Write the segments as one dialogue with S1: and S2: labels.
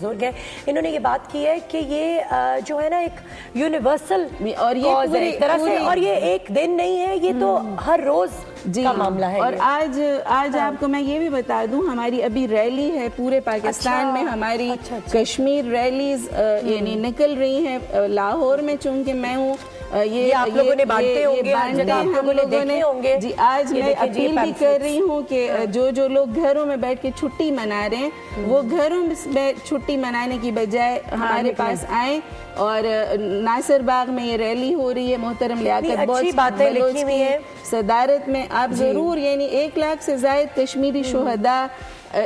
S1: بزرگ ہیں انہوں نے یہ بات کی ہے کہ یہ جو ہے نا ایک یونیورسل اور یہ ایک طرح سے اور یہ ایک دن نہیں ہے, یہ تو ہر روز کا معاملہ ہے.
S2: اور آج آپ کو میں یہ بھی بتا دوں, ہماری ابھی ریلی ہے پورے پاکستان میں, ہماری کشمیر ریلیز یعنی نکل رہی ہیں. لاہور میں چونکہ میں ہوں, یہ آپ لوگوں نے بانٹے ہوں گے, ہم لوگوں نے جی آج میں اپیل بھی کر رہی ہوں کہ جو لوگ گھروں میں بیٹھ کے چھٹی منا رہے ہیں وہ گھروں میں چھٹی منانے کی بجائے ہمارے پاس آئیں. اور ناصر باغ میں یہ ریلی ہو رہی ہے محترم لیاقت بلوچ کی صدارت میں. آپ ضرور یعنی 1 لاکھ سے زائد کشمیری شہداء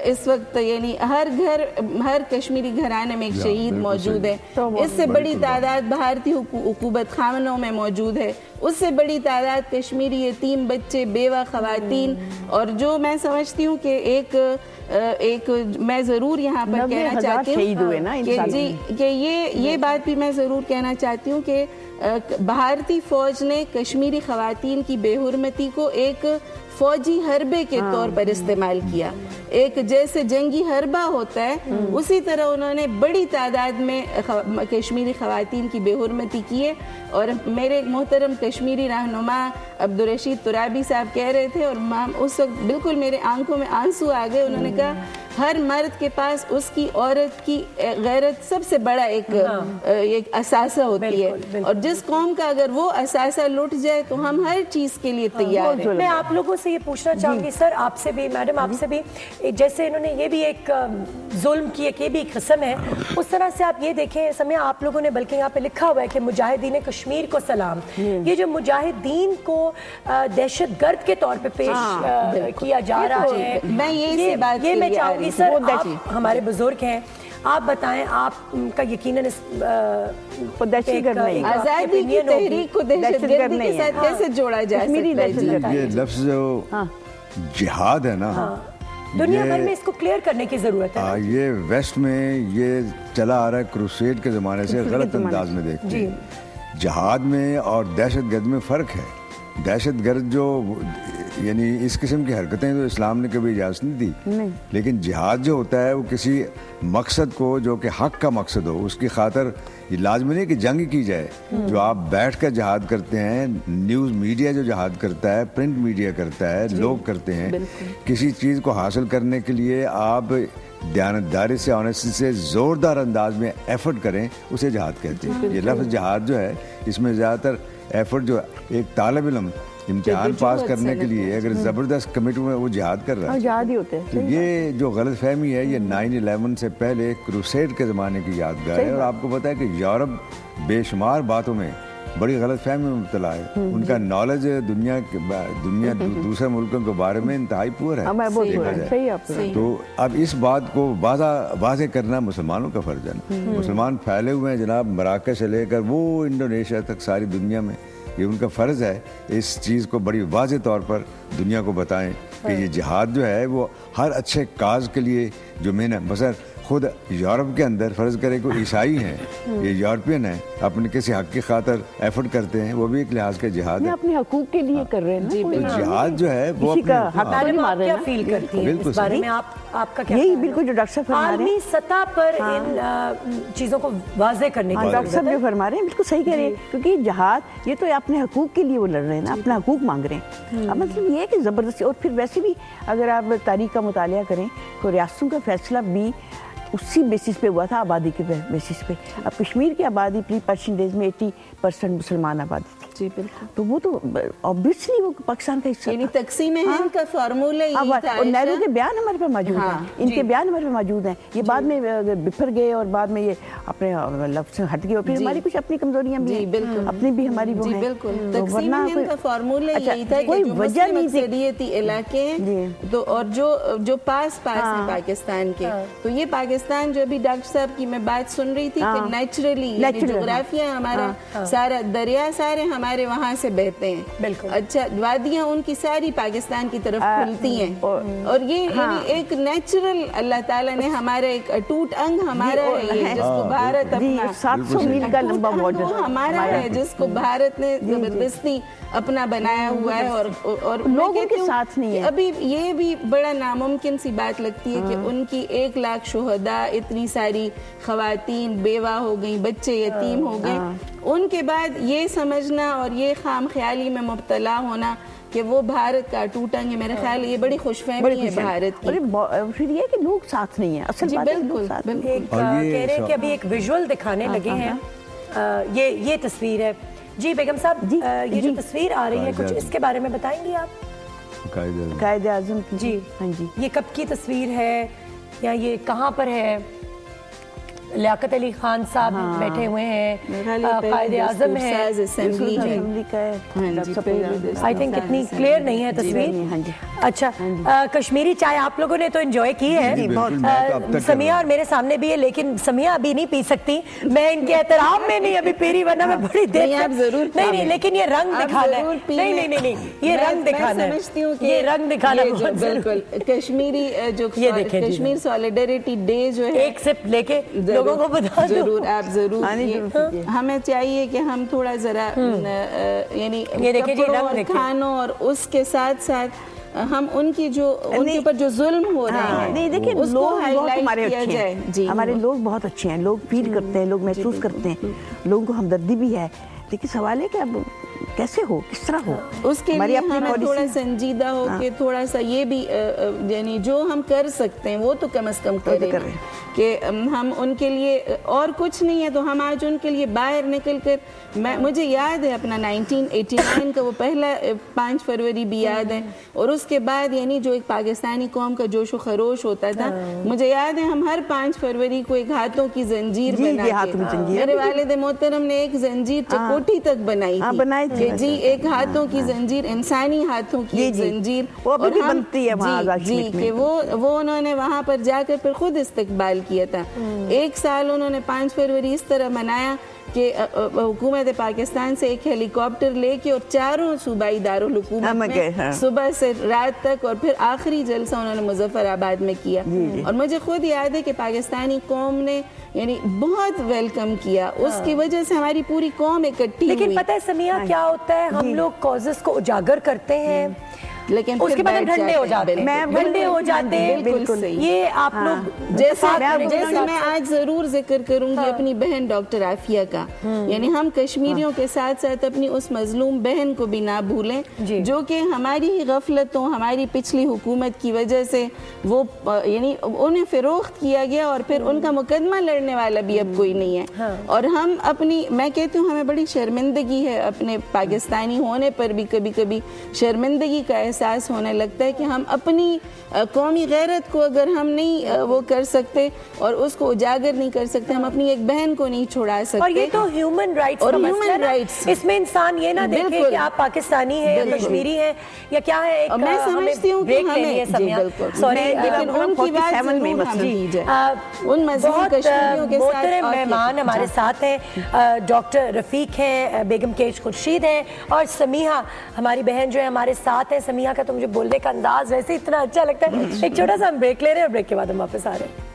S2: اس وقت یعنی ہر کشمیری گھرانے میں ایک شہید موجود ہے. اس سے بڑی تعداد بھارتی حکومت خانوں میں موجود ہے, اس سے بڑی تعداد کشمیری یتیم بچے, بیوہ خواتین. اور جو میں سمجھتی ہوں کہ ایک میں ضرور یہاں پر کہنا چاہتی ہوں کہ یہ بات بھی میں ضرور کہنا چاہتی ہوں کہ بھارتی فوج نے کشمیری خواتین کی بے حرمتی کو ایک فوجی حربے کے طور پر استعمال کیا. ایک جیسے جنگی حربہ ہوتا ہے اسی طرح انہوں نے بڑی تعداد میں کشمیری خواتین کی بے حرمتی کی ہے. اور میرے محترم کشمیری رہنما عبدالرشید ترابی صاحب کہہ رہے تھے, اور اس وقت بالکل میرے آنکھوں میں آنسو آ گئے. انہوں نے کہا ہر مرد کے پاس اس کی عورت کی غیرت سب سے بڑا ایک اثاثہ ہوتی ہے, اور جس قوم کا اگر وہ اثاثہ لٹ جائے تو ہم ہر چیز کے لیے تیار ہیں.
S1: میں آپ لوگوں سے یہ پوچھنا چاہوں گی سر, آپ سے بھی, میڈم آپ سے بھی, جیسے انہوں نے یہ بھی ایک ظلم کی کہ یہ بھی ایک قسم ہے, اس طرح سے آپ یہ دیکھیں سمیہ آپ لوگوں نے بلکہ یہاں پہ لکھا ہوا ہے کہ مجاہدین کشمیر کو سلام. یہ جو مجاہدین کو دہشت گرد کے طور پہ پیش کیا جا رہا ہے,
S2: میں یہ
S1: میں چاہوں گی سر, آپ ہمارے بزرگ ہیں, آپ بتائیں آپ کا یقیناً
S2: آزادی کی تحریک کو دہشت گردی کے ساتھ کیسے جوڑا جا سکتا ہے؟
S3: یہ لفظ جہاد ہے نا,
S1: دنیا بھر میں اس کو کلیئر کرنے کی ضرورت ہے.
S3: یہ ویسٹ میں یہ چلا آ رہا ہے کروسیڈ کے زمانے سے, غلط انداز میں دیکھتے ہیں. جہاد میں اور دہشت گرد میں فرق ہے. دہشت گرد جو یعنی اس قسم کی حرکتیں تو اسلام نے کبھی اجازت نہیں دی, لیکن جہاد جو ہوتا ہے وہ کسی مقصد کو جو کہ حق کا مقصد ہو اس کی خاطر یہ لازمی نہیں کہ جنگ کی جائے. جو آپ بیٹھ کر جہاد کرتے ہیں, نیوز میڈیا جو جہاد کرتا ہے, پرنٹ میڈیا کرتا ہے, لوگ کرتے ہیں, کسی چیز کو حاصل کرنے کے لیے آپ دیانتداری سے, آنیسٹی سے زوردار انداز میں ایفرٹ کریں, اسے جہاد کہتے ہیں. یہ لفظ جہاد جو ہے اس میں زیادہ تر ایفرٹ جو ایک طالب علم امتحان پاس کرنے کے لیے اگر زبردست کمیٹی میں وہ جہاد کر رہا ہے,
S4: جہاد ہی ہوتے ہیں.
S3: تو یہ جو غلط فہمی ہے یہ 9/11 سے پہلے کروسیڈ کے زمانے کی یادگار ہے. اور آپ کو پتا ہے کہ یورپ بے شمار باتوں میں بڑی غلط فہمی میں مبتلا ہے. ان کا نالج دنیا دوسرے ملکوں کے بارے میں انتہائی پور ہے. تو اب اس بات کو واضح کرنا مسلمانوں کا فرض ہے. مسلمان پھیلے ہوئے ہیں جناب, مراکش سے لے کر وہ انڈونیشیا تک ساری دنیا میں, یہ ان کا فرض ہے اس چیز کو بڑی واضح طور پر دنیا کو بتائیں کہ یہ جہاد جو ہے وہ ہر اچھے کاز کے لیے جو میں نے مثلا خود یورپ کے اندر فرض کرے کوئی عیسائی ہیں, یہ یورپین ہیں, اپنے کسی حق کی خاطر ایفرٹ کرتے ہیں, وہ بھی ایک لحاظ کے جہاد ہے,
S4: اپنے حقوق کے لیے کر رہے ہیں.
S3: جہاد جو ہے وہ
S1: کیا فیل کرتی ہیں اس بارے میں, آپ کا کیا؟
S4: یہی بالکل جو ڈاکٹر صاحب فرما رہے ہیں,
S1: عالمی سطح پر ان چیزوں کو واضح کرنے کی
S4: ڈاکٹر صاحب جو فرما رہے ہیں بالکل صحیح کہہ رہے ہیں, کیونکہ جہاد یہ تو اپنے حقوق کے لیے وہ لڑ رہے ہیں نا, اپنا حقوق مانگ رہے ہیں. اب مطلب یہ ہے کہ زبردستی, اور پھر ویسے بھی اگر آپ تاریخ کا مطالعہ کریں تو ریاستوں کا فیصلہ بھی اسی بیسس پہ ہوا تھا, آبادی کے بیسس پہ. اب کشمیر کی آبادی پری پرسنٹیج میں 80% مسلمان آبادی تھی.
S2: جی بالکل,
S4: تو وہ تو obviously وہ پاکستان کا حصہ
S2: یعنی تقسیم ہند کا فارمولہ یہی تھا.
S4: اور نہرو کے بیان ہمارے پاس موجود ہیں, ان کے بیان ہمارے پاس موجود ہیں. یہ بعد میں بفر گئے اور بعد میں یہ اپنے لفظ سے ہٹ گئے, اور پھر ہماری کچھ اپنی کمزوریاں بھی ہیں, اپنی بھی ہماری وہ ہیں.
S2: بالکل, تقسیم ہند کا فارمولہ یہی تھا کہ جو مسلم اکثریتی علاقے ہیں تو اور جو پاس ہیں پاکستان کے, تو یہ پاکستان جو ابھی ڈاکٹر صاحب کی میں بات سن رہی تھی کہ نیچرلی جغرافیہ ہمارا سارا دریا سارے ہمارے وہاں سے بہتے ہیں.
S1: بالکل.
S2: اچھا وادیاں ان کی ساری پاکستان کی طرف کھلتی ہیں, اور یہ ایک نیچرل اللہ تعالیٰ نے ہمارا ایک اٹوٹ انگ ہمارا ہے جس کو بھارت اپنا
S4: 700 میل کا لمبا بارڈر
S2: ہمارا ہے, جس کو بھارت نے زبردستی اپنا بنایا ہوا ہے, اور
S4: لوگوں کے ساتھ نہیں ہے.
S2: ابھی یہ بھی بڑا ناممکن سی بات لگتی ہے کہ ان کی 1 لاکھ شہداء, اتنی ساری خواتین بیوہ ہو گئیں, بچے یتیم ہو گئے, ان کے بعد یہ سمجھنا اور یہ خام خیالی میں مبتلا ہونا کہ وہ بھارت کا ٹوٹیں گے, میرے خیال یہ بڑی خوش فہمی ہے بھارت کی.
S4: پھر یہ کہ لوگ ساتھ نہیں ہیں, اصل بات ہے لوگ ساتھ نہیں ہیں.
S1: کہہ رہے ہیں کہ ابھی ایک ویژول دکھانے لگے ہیں, یہ تصویر ہے. جی بیگم صاحب, یہ جو تصویر آ رہی ہے کچھ اس کے بارے میں بتائیں گی آپ؟
S4: قائد اعظم کی.
S1: جی
S4: ہاں جی.
S1: یہ کب کی تصویر ہے یا یہ کہاں پر ہے؟ لیاقت علی خان صاحب بیٹھے ہوئے ہیں, قائد اعظم ہے, آئی تھنک اتنی کلیئر نہیں ہے تصویر. اچھا, کشمیری چائے آپ لوگوں نے تو انجوائے کی ہے, سمیہ اور میرے سامنے بھی ہے, لیکن سمیہ ابھی نہیں پی سکتی, میں ان کے احترام میں نہیں ابھی پی رہی, ورنہ میں بڑی دیر نہیں, لیکن یہ رنگ دکھانا ہے, نہیں, یہ رنگ دکھانا ہے, یہ رنگ دکھانا ہے.
S2: بالکل کشمیری جو کشمیر سولیڈریٹی ڈے جو ہے,
S1: ایک سپ لے کے لوگوں کو بتا دو.
S2: ضرور, آپ ضرور. ہمیں چاہیے کہ ہم تھوڑا ذرا یعنی کپڑوں اور کھانوں اور اس کے ساتھ ساتھ ہم ان کی جو ان کے اوپر جو ظلم ہو رہے ہیں,
S4: نہیں دیکھیں لوگ بہت ہمارے اچھے ہیں, ہمارے لوگ بہت اچھے ہیں, لوگ فیل کرتے ہیں, لوگ محسوس کرتے ہیں, لوگوں کو ہمدردی بھی ہے, لیکن سوال ہے کہ اب کیسے ہو, کس طرح ہو,
S2: اس کے لیے ہمیں تھوڑا سنجیدہ ہو کے تھوڑا سا یہ بھی یعنی جو ہم کر سکتے ہیں وہ تو کم از کم کریں کہ ہم ان کے لیے, اور کچھ نہیں ہے تو ہم آج ان کے لیے باہر نکل کر, مجھے یاد ہے اپنا 1989 کا وہ پہلا 5 فروری بھی یاد ہے, اور اس کے بعد یعنی جو ایک پاکستانی قوم کا جوش و خروش ہوتا تھا, مجھے یاد ہے ہم ہر 5 فروری کو ایک ہاتھوں کی زنجیر بنا کے, میرے والد محترم نے ایک زنجیر چکوٹھی تک بنائی تھی کہ جی ایک ہاتھوں کی زنجیر, انسانی ہاتھوں کی زنجیر,
S4: وہ ابھی بنتی ہے وہاں
S2: جی کہ وہ انہوں نے وہاں پر جا کر پھر خود استقبال کیا تھا. 1 سال انہوں نے 5 فروری اس طرح منایا کہ حکومت پاکستان سے ایک ہیلی کاپٹر لے کے اور 4 صوبائی دارالحکومت میں صبح سے رات تک, اور پھر آخری جلسہ انہوں نے مظفر آباد میں کیا, اور مجھے خود یاد ہے کہ پاکستانی قوم نے یعنی بہت ویلکم کیا, اس کی وجہ سے ہماری پوری قوم اکٹھی ہوئی.
S1: لیکن پتہ ہے سمیہ کیا ہوتا ہے, ہم لوگ کازز کو اجاگر کرتے ہیں لیکن اس کے بعد ٹھنڈے ہو جاتے ہیں, ٹھنڈے ہو جاتے ہیں.
S2: بالکل
S1: یہ آپ لوگ
S2: جیسے میں آج ضرور ذکر کروں گی اپنی بہن ڈاکٹر عافیہ کا, یعنی ہم کشمیریوں کے ساتھ ساتھ اپنی اس مظلوم بہن کو بھی نہ بھولیں جو کہ ہماری غفلتوں, ہماری پچھلی حکومت کی وجہ سے وہ یعنی انہیں فروخت کیا گیا, اور پھر ان کا مقدمہ لڑنے والا بھی اب کوئی نہیں ہے. اور ہم اپنی, میں کہتی ہوں ہمیں بڑی شرمندگی ہے اپنے پاکستانی ہونے پر بھی, کبھی کبھی شرمندگی کا احساس ہونے لگتا ہے کہ ہم اپنی قومی غیرت کو اگر ہم نہیں وہ کر سکتے اور اس کو اجاگر نہیں کر سکتے, ہم اپنی ایک بہن کو نہیں چھوڑا سکتے.
S1: اور یہ تو ہیومن رائٹس کا مسئلہ ہے, اس میں انسان یہ نہ دیکھے کہ آپ پاکستانی ہیں یا کشمیری ہیں یا کیا ہے.
S2: میں سمجھتی ہوں کہ ہمیں سوری لیکن ان کی بات ضرور ہم لیجئے, ان مذہبی کشمیریوں کے ساتھ
S1: محترم مہمان ہمارے ساتھ ہیں, ڈاکٹر رفیق ہیں, بیگم کیش خورشید ہیں, اور سمیحہ ہماری بہن جو ہے ہمارے ساتھ ہیں. سمیحہ کا تو مجھے بولنے کا انداز ویسے اتنا اچھا لگتا ہے. ایک چھوٹا سا ہم بریک لے رہے ہیں, اور بریک کے بعد ہم واپس آ رہے ہیں.